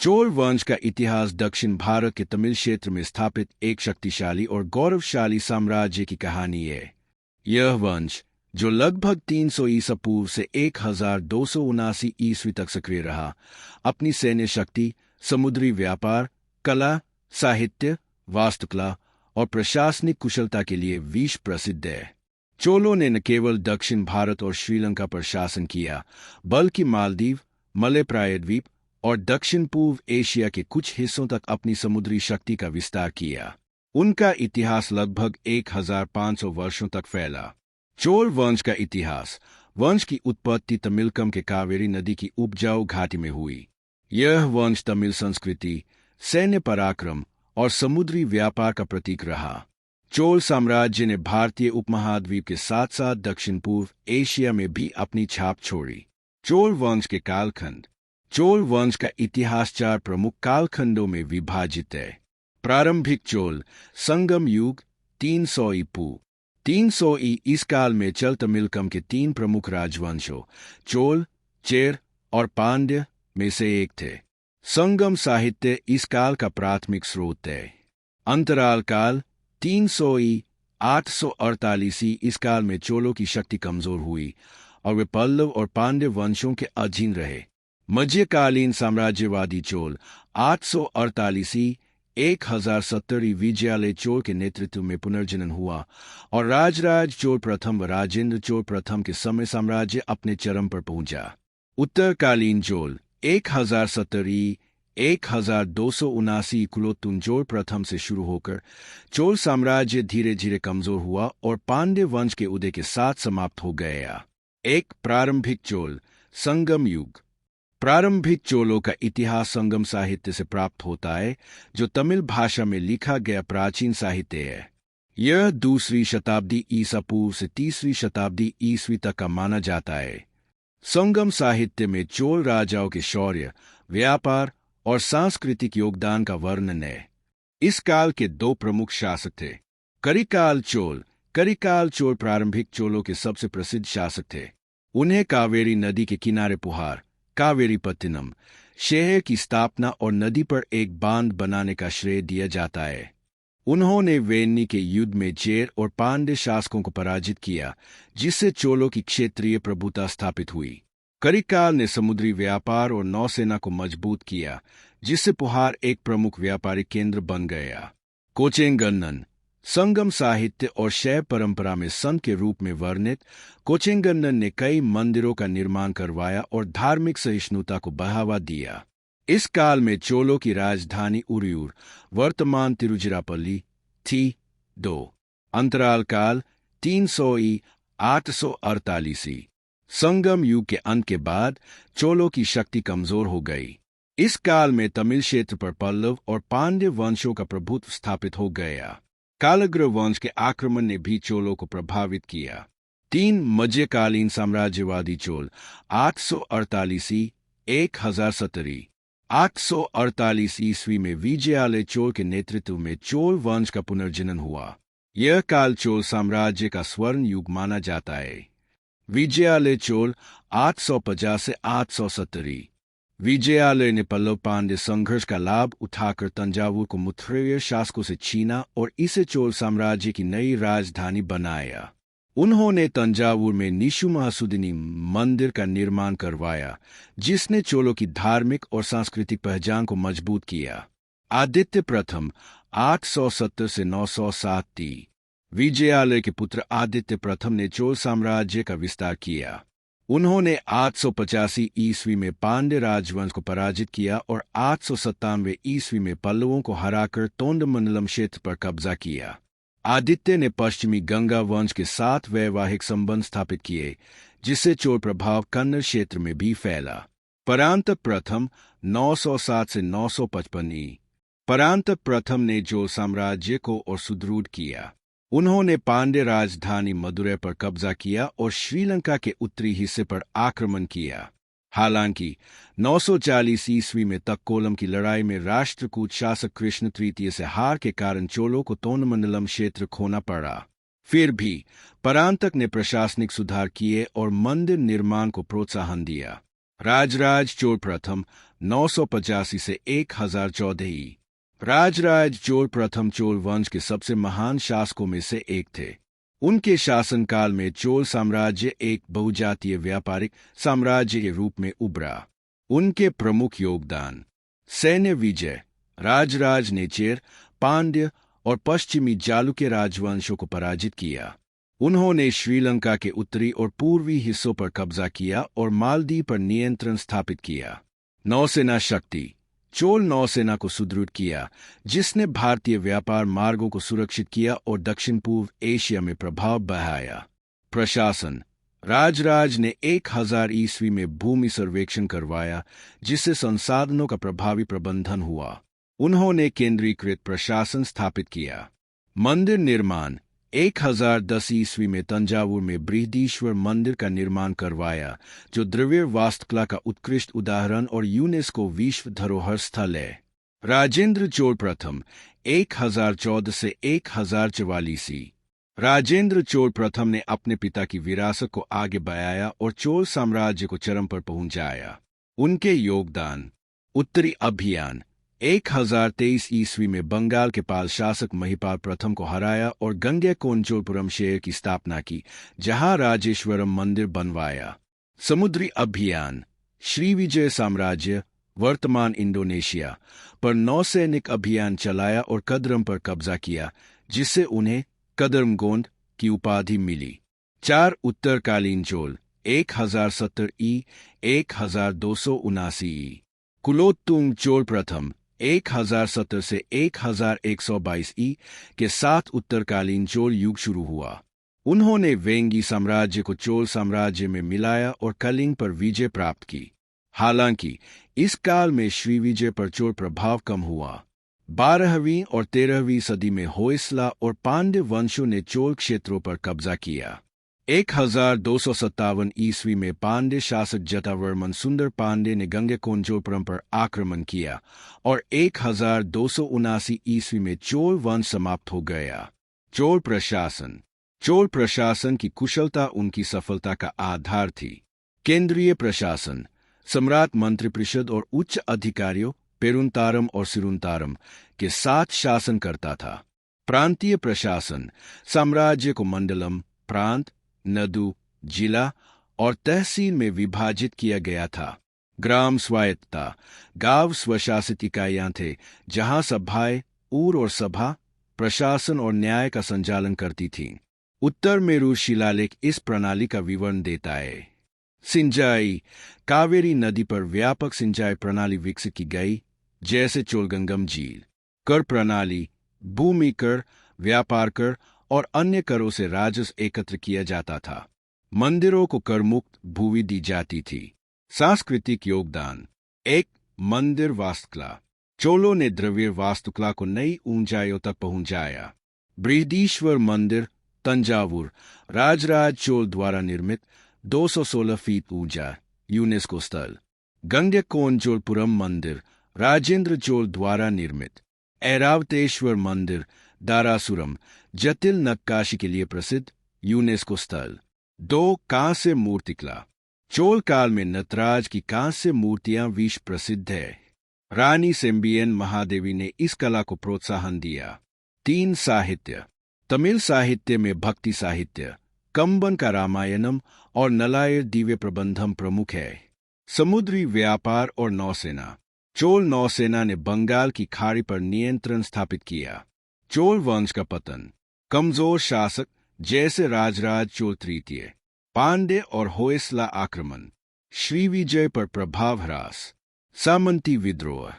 चोल वंश का इतिहास दक्षिण भारत के तमिल क्षेत्र में स्थापित एक शक्तिशाली और गौरवशाली साम्राज्य की कहानी है। यह वंश, जो लगभग 300 ईसा पूर्व से 1279 ईस्वी तक सक्रिय रहा, अपनी सैन्य शक्ति, समुद्री व्यापार, कला, साहित्य, वास्तुकला और प्रशासनिक कुशलता के लिए विश्व प्रसिद्ध है। चोलों ने न केवल दक्षिण भारत और श्रीलंका पर शासन किया, बल्कि मालदीव, मलय प्रायद्वीप और दक्षिण पूर्व एशिया के कुछ हिस्सों तक अपनी समुद्री शक्ति का विस्तार किया। उनका इतिहास लगभग 1500 वर्षों तक फैला। चोल वंश का इतिहास। वंश की उत्पत्ति तमिलकम के कावेरी नदी की उपजाऊ घाटी में हुई। यह वंश तमिल संस्कृति, सैन्य पराक्रम और समुद्री व्यापार का प्रतीक रहा। चोल साम्राज्य ने भारतीय उपमहाद्वीप के साथ साथ दक्षिण पूर्व एशिया में भी अपनी छाप छोड़ी। चोल वंश के कालखंड। चोल वंश का इतिहास 4 प्रमुख कालखंडों में विभाजित है। प्रारंभिक चोल संगम युग 300 ईपू 300 इस काल में चल तमिलकम के 3 प्रमुख राजवंशों चोल, चेर और पांड्य में से एक थे। संगम साहित्य इस काल का प्राथमिक स्रोत है। अंतराल काल 300 848 इस काल में चोलों की शक्ति कमजोर हुई और वे पल्लव और पांड्य वंशों के अधीन रहे। मध्यकालीन साम्राज्यवादी चोल 848 1070 विजयालय चोल के नेतृत्व में पुनर्जनन हुआ और राजराज चोल प्रथम व राजेंद्र चोल प्रथम के समय साम्राज्य अपने चरम पर पहुंचा। उत्तरकालीन चोल 1070 1279 कुलोत्तुंग चोल प्रथम से शुरू होकर चोल साम्राज्य धीरे धीरे कमजोर हुआ और पांड्य वंश के उदय के साथ समाप्त हो गया। एक प्रारंभिक चोल संगम युग। प्रारंभिक चोलों का इतिहास संगम साहित्य से प्राप्त होता है, जो तमिल भाषा में लिखा गया प्राचीन साहित्य है। यह 2वीं शताब्दी ईसा पूर्व से 3वीं शताब्दी ईस्वी तक का माना जाता है। संगम साहित्य में चोल राजाओं के शौर्य, व्यापार और सांस्कृतिक योगदान का वर्णन है। इस काल के 2 प्रमुख शासक थे। करिकाल चोल। करिकाल चोल प्रारंभिक चोलों के सबसे प्रसिद्ध शासक थे। उन्हें कावेरी नदी के किनारे पुहार कावेरीपत्तनम शहर की स्थापना और नदी पर एक बांध बनाने का श्रेय दिया जाता है। उन्होंने वेन्नी के युद्ध में चेर और पांड्य शासकों को पराजित किया, जिससे चोलों की क्षेत्रीय प्रभुता स्थापित हुई। करिकाल ने समुद्री व्यापार और नौसेना को मजबूत किया, जिससे पुहार एक प्रमुख व्यापारिक केंद्र बन गया। कोचेंगन्नन। संगम साहित्य और शैव परंपरा में संत के रूप में वर्णित कोचेंगन्नन ने कई मंदिरों का निर्माण करवाया और धार्मिक सहिष्णुता को बढ़ावा दिया। इस काल में चोलों की राजधानी उरियूर, वर्तमान तिरुचिरापल्ली, थी। 2 अंतराल काल 300 848 संगम युग के अंत के बाद चोलों की शक्ति कमजोर हो गई। इस काल में तमिल क्षेत्र पर पल्लव और पांड्य वंशों का प्रभुत्व स्थापित हो गया। कालग्र वंश के आक्रमण ने भी चोलों को प्रभावित किया। 3 मध्यकालीन साम्राज्यवादी चोल 848 1070 848 ईस्वी में विजयालय चोल के नेतृत्व में चोल वंश का पुनर्जनन हुआ। यह काल चोल साम्राज्य का स्वर्ण युग माना जाता है। विजयालय चोल 850 से 870 विजयालय ने पल्लव पांड्य संघर्ष का लाभ उठाकर तंजावुर को मुत्रेय शासकों से छीना और इसे चोल साम्राज्य की नई राजधानी बनाया। उन्होंने तंजावुर में निशुम्भसुदिनी मंदिर का निर्माण करवाया, जिसने चोलों की धार्मिक और सांस्कृतिक पहचान को मजबूत किया। आदित्य प्रथम 870 से 907 विजयालय के पुत्र आदित्य प्रथम ने चोल साम्राज्य का विस्तार किया। उन्होंने 885 ईस्वी में पांड्य राजवंश को पराजित किया और 897 ईस्वी में पल्लवों को हराकर तोंडमंडलम क्षेत्र पर कब्जा किया। आदित्य ने पश्चिमी गंगा वंश के साथ वैवाहिक संबंध स्थापित किए, जिससे चोल प्रभाव कन्नड़ क्षेत्र में भी फैला। परांतक प्रथम 907 से 955 परांतक प्रथम ने चोल साम्राज्य को और सुदृढ़ किया। उन्होंने पांड्य राजधानी मदुरै पर कब्जा किया और श्रीलंका के उत्तरी हिस्से पर आक्रमण किया। हालांकि 940 ईस्वी में तक्कोलम की लड़ाई में राष्ट्रकूट शासक कृष्ण तृतीय से हार के कारण चोलों को तोंडमंडलम क्षेत्र खोना पड़ा। फिर भी परांतक ने प्रशासनिक सुधार किए और मंदिर निर्माण को प्रोत्साहन दिया। राजराज चोल प्रथम 985 से 1014 ई। राजराज चोल प्रथम चोल वंश के सबसे महान शासकों में से एक थे। उनके शासनकाल में चोल साम्राज्य एक बहुजातीय व्यापारिक साम्राज्य के रूप में उभरा। उनके प्रमुख योगदान: सैन्य विजय: राजराज ने चेर, पांड्य और पश्चिमी चालुक्य राजवंशों को पराजित किया। उन्होंने श्रीलंका के उत्तरी और पूर्वी हिस्सों पर कब्जा किया और मालदीव पर नियंत्रण स्थापित किया। नौसेना शक्ति: चोल नौसेना को सुदृढ़ किया, जिसने भारतीय व्यापार मार्गों को सुरक्षित किया और दक्षिण पूर्व एशिया में प्रभाव बढ़ाया। प्रशासन: राजराज ने 1000 ईस्वी में भूमि सर्वेक्षण करवाया, जिससे संसाधनों का प्रभावी प्रबंधन हुआ। उन्होंने केंद्रीकृत प्रशासन स्थापित किया। मंदिर निर्माण: 1010 ईस्वी में तंजावुर में बृहदीश्वर मंदिर का निर्माण करवाया, जो द्रविड़ वास्तुकला का उत्कृष्ट उदाहरण और यूनेस्को विश्व धरोहर स्थल है। राजेंद्र चोल प्रथम 1014 से 1044 ई। राजेंद्र चोल प्रथम ने अपने पिता की विरासत को आगे बढ़ाया और चोल साम्राज्य को चरम पर पहुंचाया। उनके योगदान: उत्तरी अभियान: 1023 ईस्वी में बंगाल के पाल शासक महिपाल प्रथम को हराया और गंगैकोंडचोलपुरम शहर की स्थापना की, जहां राजेश्वरम मंदिर बनवाया। समुद्री अभियान: श्रीविजय साम्राज्य, वर्तमान इंडोनेशिया, पर नौसैनिक अभियान चलाया और कदरम पर कब्जा किया, जिससे उन्हें कदरमगोंड की उपाधि मिली। 4 उत्तरकालीन चोल: 1070 ई 1279 ई। कुलोत्तुंग चोल प्रथम 1070 से 1122 ई के साथ उत्तरकालीन चोल युग शुरू हुआ। उन्होंने वेंगी साम्राज्य को चोल साम्राज्य में मिलाया और कलिंग पर विजय प्राप्त की। हालांकि इस काल में श्रीविजय पर चोल प्रभाव कम हुआ। 12वीं और 13वीं सदी में होयसला और पांड्य वंशों ने चोल क्षेत्रों पर कब्जा किया। 1257 ईस्वी में पांड्य शासक जटावर्मन सुंदर पांड्य ने गंगैकोंडचोलपुरम पर आक्रमण किया और 1279 ईस्वी में चोल वंश समाप्त हो गया। चोल प्रशासन: चोल प्रशासन की कुशलता उनकी सफलता का आधार थी। केंद्रीय प्रशासन: सम्राट मंत्रिपरिषद और उच्च अधिकारियों पेरुंतारम और सिरुंतारम के साथ शासन करता था। प्रांतीय प्रशासन: साम्राज्य को मंडलम, प्रांत, नदु, जिला और तहसील में विभाजित किया गया था। ग्राम स्वायत्तता: गांव स्वशासित इकाइयां थे, जहां सभाएं, ऊर और सभा प्रशासन और न्याय का संचालन करती थीं। उत्तर मेरू शिलालेख इस प्रणाली का विवरण देता है। सिंचाई: कावेरी नदी पर व्यापक सिंचाई प्रणाली विकसित की गई, जैसे चोलगंगम झील। कर प्रणाली: भूमि कर, व्यापार कर और अन्य करों से राजस्व एकत्र किया जाता था। मंदिरों को करमुक्त भूमि दी जाती थी। सांस्कृतिक योगदान: 1. मंदिर वास्तुकला: चोलों ने द्रविड़ वास्तुकला को नई ऊंचाइयों तक पहुंचाया। बृहदीश्वर मंदिर, तंजावुर, राजराज चोल द्वारा निर्मित, 216 फीट ऊंचा, यूनेस्को स्थल। गंगैकोंडचोलपुरम मंदिर, राजेंद्र चोल द्वारा निर्मित। ऐरावतेश्वर मंदिर, दारासुरम, जटिल नक्काशी के लिए प्रसिद्ध, यूनेस्को स्थल। 2. कांस्य मूर्तिकला: चोल काल में नटराज की कांस्य मूर्तियां विश्व प्रसिद्ध है। रानी सेम्बियन महादेवी ने इस कला को प्रोत्साहन दिया। 3. साहित्य: तमिल साहित्य में भक्ति साहित्य, कंबन का रामायणम और नलायर दिव्य प्रबंधम प्रमुख है। समुद्री व्यापार और नौसेना: चोल नौसेना ने बंगाल की खाड़ी पर नियंत्रण स्थापित किया। चोल वंश का पतन: कमजोर शासक जैसे राजराज चोल तृतीय, पांड्य और होयसला आक्रमण। श्रीविजय पर प्रभाव ह्रास। सामंती विद्रोह: